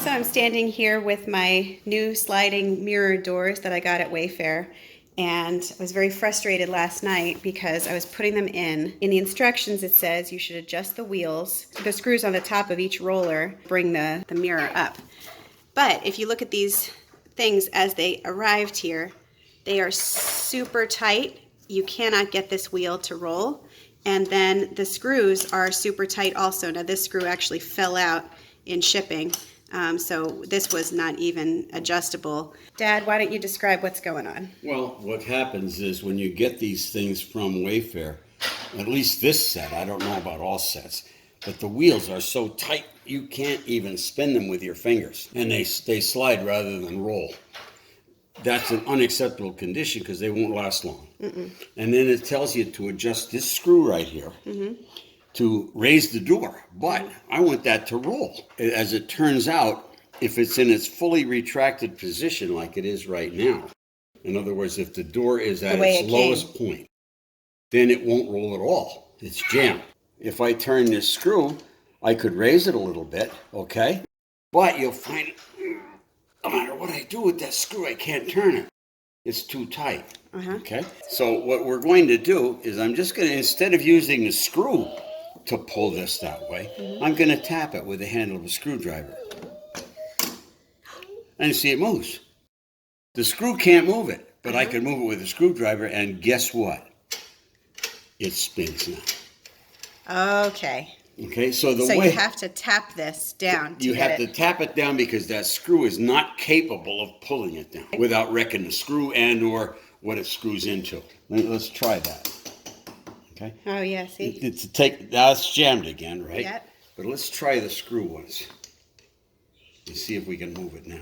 So I'm standing here with my new sliding mirror doors that I got at Wayfair, and I was very frustrated last night because I was putting them in. In the instructions it says you should adjust the wheels, the screws on the top of each roller, bring the mirror up. But if you look at these things as they arrived here, they are super tight. You cannot get this wheel to roll. And then the screws are super tight also. Now this screw actually fell out in shipping. So this was not even adjustable. Dad, why don't you describe what's going on? Well, what happens is when you get these things from Wayfair, at least this set, I don't know about all sets, but the wheels are so tight you can't even spin them with your fingers. And they slide rather than roll. That's an unacceptable condition because they won't last long. And then it tells you to adjust this screw right here. To raise the door, but I want that to roll. As it turns out, if it's in its fully retracted position like it is right now, in other words, if the door is at its lowest point, then it won't roll at all. It's jammed. If I turn this screw, I could raise it a little bit, okay? But you'll find, no matter what I do with that screw, I can't turn it. It's too tight, okay? So what we're going to do is I'm just going to, instead of using the screw to pull this that way, I'm going to tap it with the handle of a screwdriver. And see, it moves. The screw can't move it, but I can move it with a screwdriver, and guess what? It spins now. Okay. Okay, so you have to tap this down. You have to tap it down because that screw is not capable of pulling it down without wrecking the screw and or what it screws into. Let's try that. Okay. Oh yeah, see? Now it's jammed again, right? Yep. But let's try the screw once and see if we can move it now.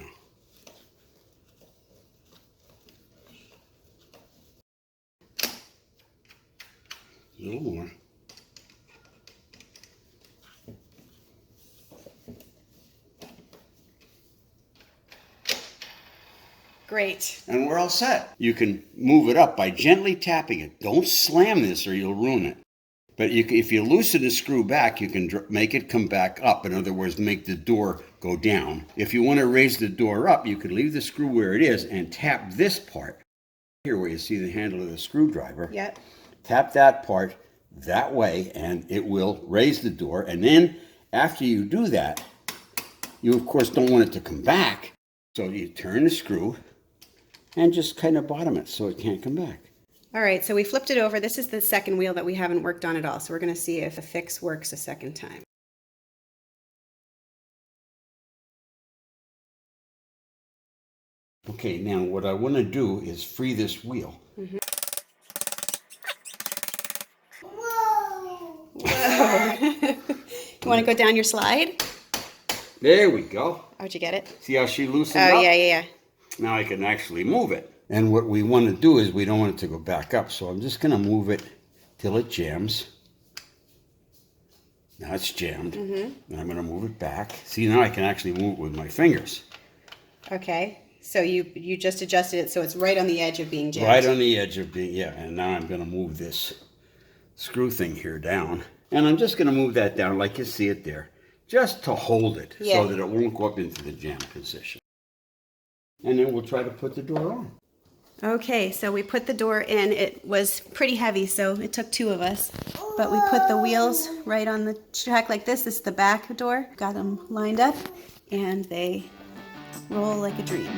A little more. Great. And we're all set. You can move it up by gently tapping it. Don't slam this or you'll ruin it. But if you loosen the screw back, you can make it come back up. In other words, make the door go down. If you want to raise the door up, you could leave the screw where it is and tap this part here where you see the handle of the screwdriver. Yep. Tap that part that way and it will raise the door. And then after you do that, you of course don't want it to come back. So you turn the screw and just kind of bottom it so it can't come back. All right, so we flipped it over. This is the second wheel that we haven't worked on at all. So we're going to see if the fix works a second time. Okay, now what I want to do is free this wheel. Whoa! You want to go down your slide? There we go. How'd you get it? See how she loosened up? Oh, yeah. Now I can actually move it. And what we want to do is we don't want it to go back up. So I'm just going to move it till it jams. Now it's jammed. And I'm going to move it back. See, now I can actually move it with my fingers. Okay. So you just adjusted it so it's right on the edge of being jammed. Right on the edge of being, yeah. And now I'm going to move this screw thing here down. And I'm just going to move that down like you see it there. Just to hold it so that it won't go up into the jam position. And then we'll try to put the door on. Okay, so we put the door in. It was pretty heavy, so it took two of us. But we put the wheels right on the track like this. This is the back door. Got them lined up, and they roll like a dream.